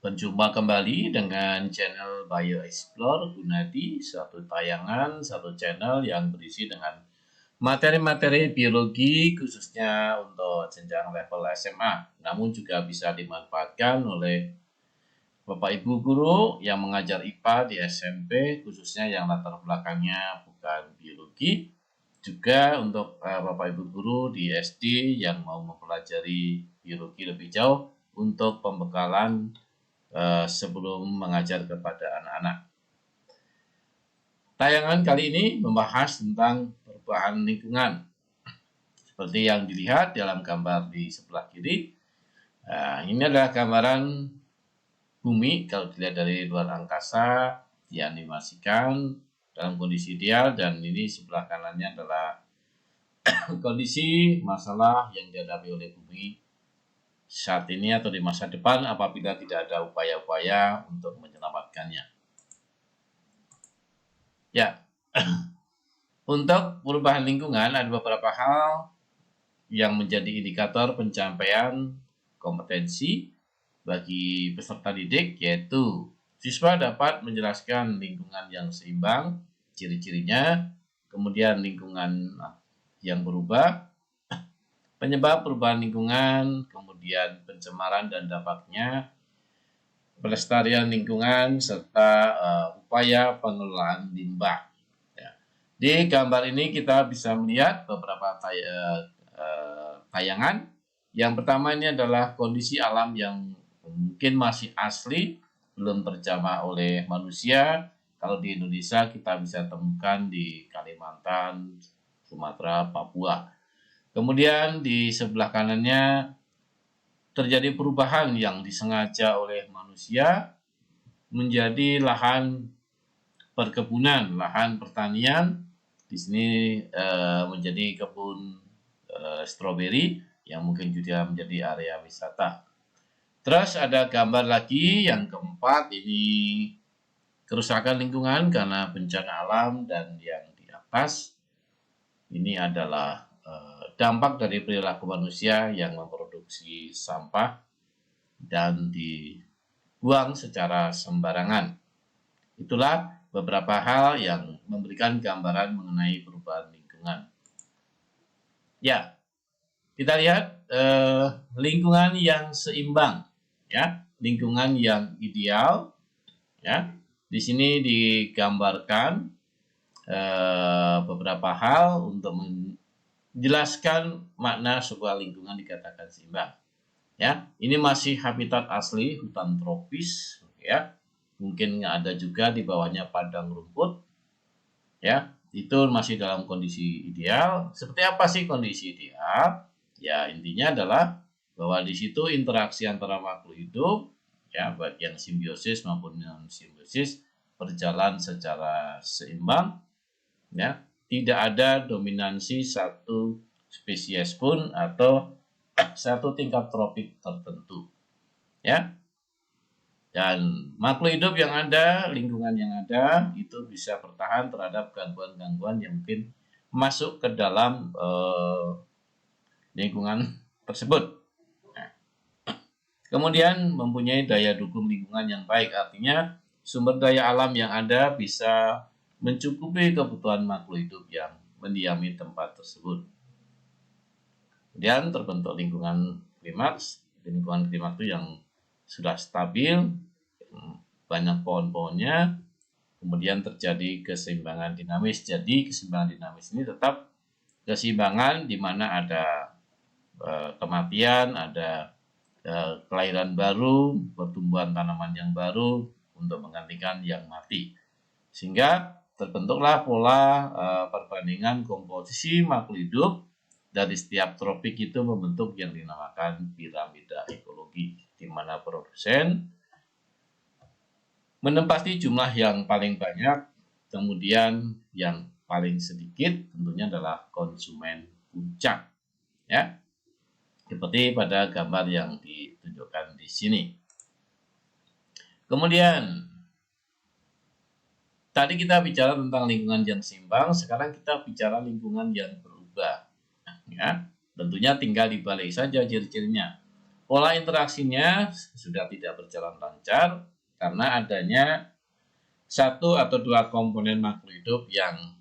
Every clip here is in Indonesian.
Berjumpa kembali dengan channel BioExplore Gunadi, satu tayangan, satu channel yang berisi dengan materi-materi biologi khususnya untuk jenjang level SMA, namun juga bisa dimanfaatkan oleh Bapak Ibu guru yang mengajar IPA di SMP, khususnya yang latar belakangnya bukan biologi, juga untuk Bapak Ibu guru di SD yang mau mempelajari biologi lebih jauh untuk pembekalan sebelum mengajar kepada anak-anak. Tayangan kali ini membahas tentang perubahan lingkungan. Seperti yang dilihat dalam gambar di sebelah kiri, ini adalah gambaran bumi kalau dilihat dari luar angkasa, dianimasikan dalam kondisi ideal, dan ini sebelah kanannya adalah kondisi masalah yang dihadapi oleh bumi saat ini atau di masa depan apabila tidak ada upaya-upaya untuk menyelamatkannya. Ya, untuk perubahan lingkungan ada beberapa hal yang menjadi indikator pencapaian kompetensi bagi peserta didik, yaitu siswa dapat menjelaskan lingkungan yang seimbang, ciri-cirinya, kemudian lingkungan yang berubah, penyebab perubahan lingkungan, kemudian pencemaran dan dampaknya, pelestarian lingkungan, serta upaya pengelolaan limbah. Ya. Di gambar ini kita bisa melihat beberapa tayangan. Yang pertama ini adalah kondisi alam yang mungkin masih asli, belum terjamah oleh manusia. Kalau di Indonesia kita bisa temukan di Kalimantan, Sumatera, Papua. Kemudian di sebelah kanannya terjadi perubahan yang disengaja oleh manusia menjadi lahan perkebunan, lahan pertanian. Di sini menjadi kebun stroberi yang mungkin juga menjadi area wisata. Terus ada gambar lagi yang keempat, ini kerusakan lingkungan karena bencana alam, dan yang di atas ini adalah dampak dari perilaku manusia yang memproduksi sampah dan dibuang secara sembarangan. Itulah beberapa hal yang memberikan gambaran mengenai perubahan lingkungan. Ya, kita lihat lingkungan yang seimbang, ya, lingkungan yang ideal, ya. Di sini digambarkan beberapa hal untuk menjelaskan makna sebuah lingkungan dikatakan seimbang. Ya, ini masih habitat asli hutan tropis, ya. Mungkin ada juga di bawahnya padang rumput, ya. Itu masih dalam kondisi ideal. Seperti apa sih kondisi ideal? Ya, intinya adalah bahwa di situ interaksi antara makhluk hidup, ya, baik yang simbiosis maupun non simbiosis, berjalan secara seimbang, ya, tidak ada dominansi satu spesies pun atau satu tingkat tropik tertentu, ya. Dan makhluk hidup yang ada, lingkungan yang ada, itu bisa bertahan terhadap gangguan-gangguan yang mungkin masuk ke dalam lingkungan tersebut. Nah, kemudian mempunyai daya dukung lingkungan yang baik, artinya sumber daya alam yang ada bisa mencukupi kebutuhan makhluk hidup yang mendiami tempat tersebut. Kemudian terbentuk lingkungan klimaks. Lingkungan klimaks itu yang sudah stabil, banyak pohon-pohonnya, kemudian terjadi keseimbangan dinamis. Jadi keseimbangan dinamis ini tetap keseimbangan di mana ada kematian, ada kelahiran baru, pertumbuhan tanaman yang baru untuk menggantikan yang mati. Sehingga terbentuklah pola perbandingan komposisi makhluk hidup dari setiap tropik itu membentuk yang dinamakan piramida ekologi, di mana produsen menempati jumlah yang paling banyak, kemudian yang paling sedikit tentunya adalah konsumen puncak, ya, seperti pada gambar yang ditunjukkan di sini. Kemudian tadi kita bicara tentang lingkungan yang seimbang, sekarang kita bicara lingkungan yang berubah. Ya, tentunya tinggal dibalik saja ciri-cirinya. pola interaksinya sudah tidak berjalan lancar karena adanya satu atau dua komponen makhluk hidup yang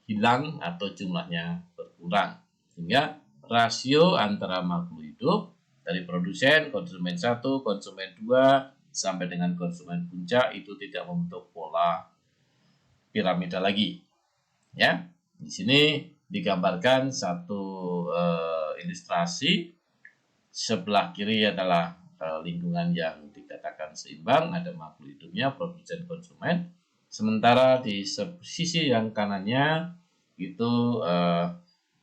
hilang atau jumlahnya berkurang. Sehingga rasio antara makhluk hidup dari produsen, konsumen 1, konsumen 2, sampai dengan konsumen puncak itu tidak membentuk pola piramida lagi. Ya, di sini digambarkan satu ilustrasi. Sebelah kiri adalah lingkungan yang dikatakan seimbang, ada makhluk hidupnya, produsen, konsumen. Sementara di sisi yang kanannya itu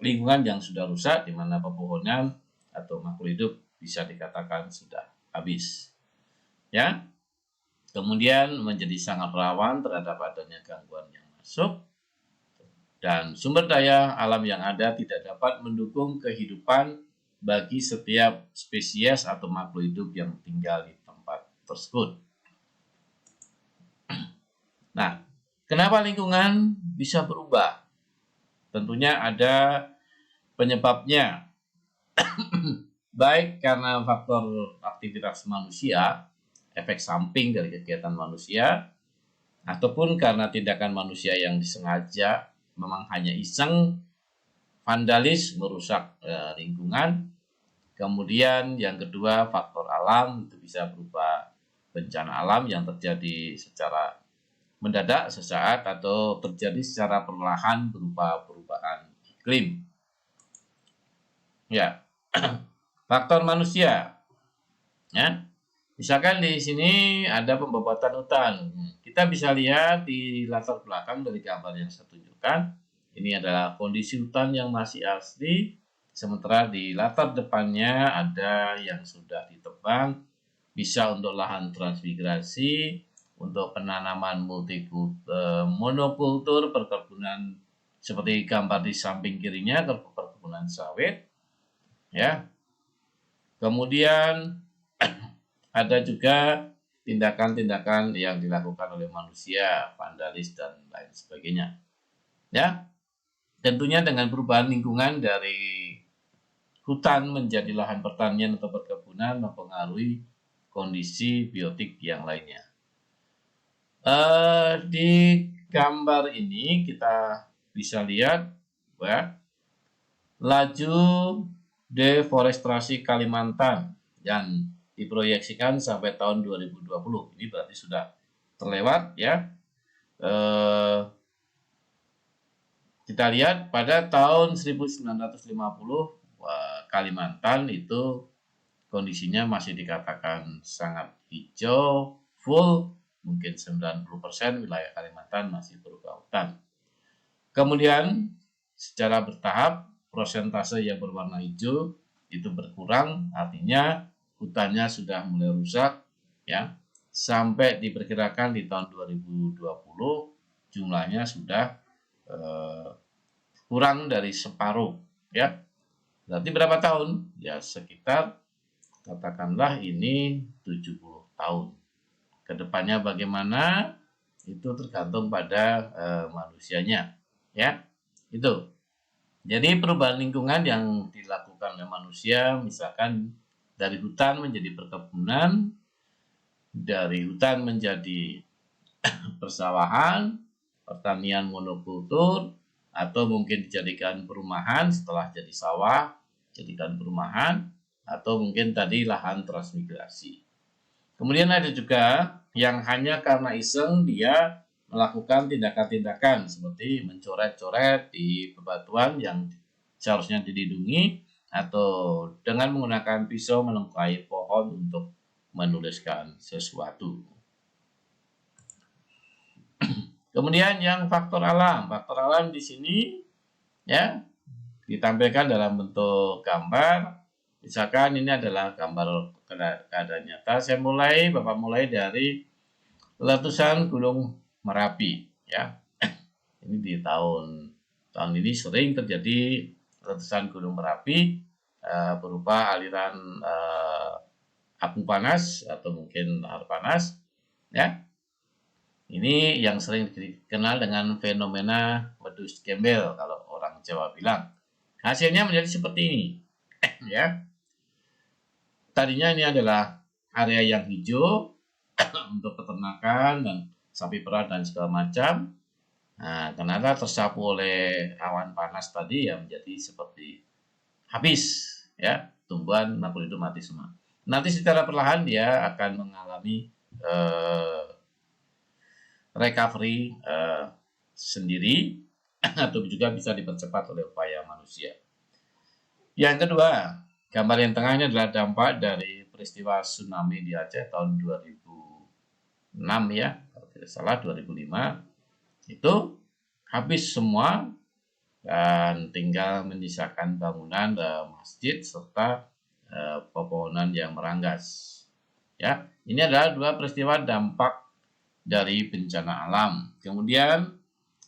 lingkungan yang sudah rusak, di mana pepohonan atau makhluk hidup bisa dikatakan sudah habis. Ya, kemudian menjadi sangat rawan terhadap adanya gangguan yang masuk, dan sumber daya alam yang ada tidak dapat mendukung kehidupan bagi setiap spesies atau makhluk hidup yang tinggal di tempat tersebut. Nah, kenapa lingkungan bisa berubah? Tentunya ada penyebabnya, baik karena faktor aktivitas manusia, efek samping dari kegiatan manusia, ataupun karena tindakan manusia yang disengaja, memang hanya iseng, vandalis, merusak lingkungan. Kemudian yang kedua, faktor alam, itu bisa berupa bencana alam yang terjadi secara mendadak sesaat atau terjadi secara perlahan berupa perubahan iklim. Ya, faktor manusia. Ya, misalkan di sini ada pembabatan hutan. Kita bisa lihat di latar belakang dari gambar yang saya tunjukkan. Ini adalah kondisi hutan yang masih asli. Sementara di latar depannya ada yang sudah ditebang, bisa untuk lahan transmigrasi, untuk penanaman monokultur, perkebunan seperti gambar di samping kirinya, perkebunan sawit. Ya, kemudian ada juga tindakan-tindakan yang dilakukan oleh manusia, vandalis dan lain sebagainya. Ya, tentunya dengan perubahan lingkungan dari hutan menjadi lahan pertanian atau perkebunan mempengaruhi kondisi biotik yang lainnya. Di gambar ini kita bisa lihat bahwa laju deforestasi Kalimantan yang diproyeksikan sampai tahun 2020. Ini berarti sudah terlewat, ya. Kita lihat pada tahun 1950 Kalimantan itu kondisinya masih dikatakan sangat hijau, full, mungkin 90% wilayah Kalimantan masih berupa hutan. Kemudian secara bertahap prosentase yang berwarna hijau itu berkurang, artinya hutannya sudah mulai rusak, ya, sampai diperkirakan di tahun 2020 jumlahnya sudah kurang dari separuh, ya. Berarti berapa tahun? Ya sekitar katakanlah ini 70 tahun. Kedepannya bagaimana? Itu tergantung pada manusianya, ya. Itu. Jadi perubahan lingkungan yang dilakukan oleh manusia, misalkan dari hutan menjadi perkebunan, dari hutan menjadi persawahan, pertanian monokultur, atau mungkin dijadikan perumahan setelah jadi sawah, jadikan perumahan, atau mungkin tadi lahan transmigrasi. Kemudian ada juga yang hanya karena iseng dia melakukan tindakan-tindakan seperti mencoret-coret di bebatuan yang seharusnya dilindungi, atau dengan menggunakan pisau melengkai pohon untuk menuliskan sesuatu. Kemudian yang faktor alam di sini, ya, ditampilkan dalam bentuk gambar. Misalkan ini adalah gambar keadaan nyata. Bapak mulai dari letusan Gunung Merapi, ya. Ini di tahun ini sering terjadi letusan Gunung Merapi berupa aliran abu panas atau mungkin lahar panas, ya. Ini yang sering dikenal dengan fenomena wedus gembel kalau orang Jawa bilang. Hasilnya menjadi seperti ini, ya. tadinya ini adalah area yang hijau untuk peternakan dan sapi perah dan segala macam. Nah, ternyata tersapu oleh awan panas tadi ya menjadi seperti habis ya, tumbuhan makhluk hidup mati semua. Nanti secara perlahan dia akan mengalami recovery sendiri atau juga bisa dipercepat oleh upaya manusia. Yang kedua, gambar yang tengah ini adalah dampak dari peristiwa tsunami di Aceh tahun 2006 ya, kalau tidak salah 2005. Itu habis semua dan tinggal menyisakan bangunan masjid serta pepohonan yang meranggas. Ya, ini adalah dua peristiwa dampak dari bencana alam. Kemudian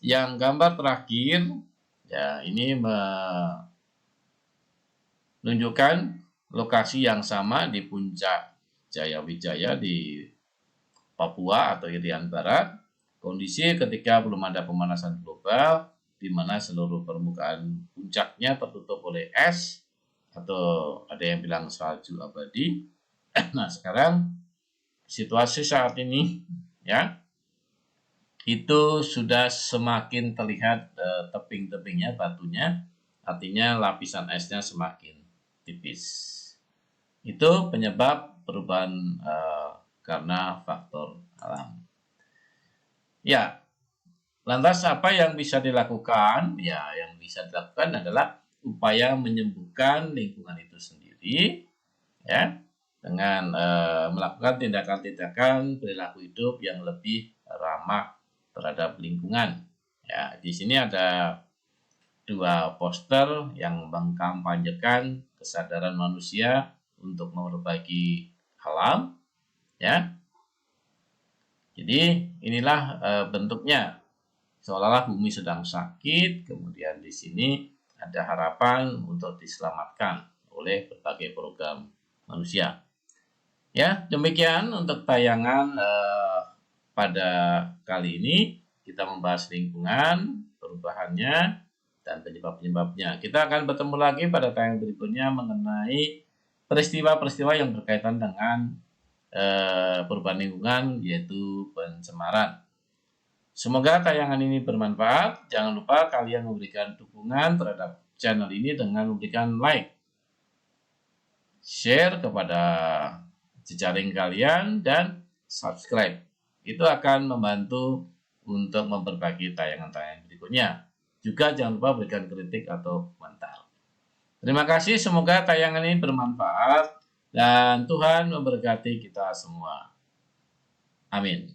yang gambar terakhir ya ini menunjukkan lokasi yang sama di puncak Jayawijaya di Papua atau Irian Barat. Kondisi ketika belum ada pemanasan global, di mana seluruh permukaan puncaknya tertutup oleh es, atau ada yang bilang salju abadi. Nah, sekarang situasi saat ini, ya, itu sudah semakin terlihat tebing-tebingnya, batunya, artinya lapisan esnya semakin tipis. Itu penyebab perubahan karena faktor alam. Ya, lantas apa yang bisa dilakukan? Ya, yang bisa dilakukan adalah upaya menyembuhkan lingkungan itu sendiri, ya, dengan melakukan tindakan-tindakan perilaku hidup yang lebih ramah terhadap lingkungan. Ya, di sini ada dua poster yang mengkampanyekan kesadaran manusia untuk memperbaiki alam, ya. Jadi inilah bentuknya, seolah-olah bumi sedang sakit, kemudian di sini ada harapan untuk diselamatkan oleh berbagai program manusia. Ya, demikian untuk tayangan pada kali ini. Kita membahas lingkungan, perubahannya, dan penyebab-penyebabnya. Kita akan bertemu lagi pada tayangan berikutnya mengenai peristiwa-peristiwa yang berkaitan dengan perubahan lingkungan, yaitu pencemaran. Semoga tayangan ini bermanfaat. Jangan lupa kalian memberikan dukungan terhadap channel ini dengan memberikan like, share kepada jejaring kalian, dan subscribe. Itu akan membantu untuk memperbaiki tayangan-tayangan berikutnya. Juga jangan lupa berikan kritik atau komentar. Terima kasih, semoga tayangan ini bermanfaat dan Tuhan memberkati kita semua. Amin.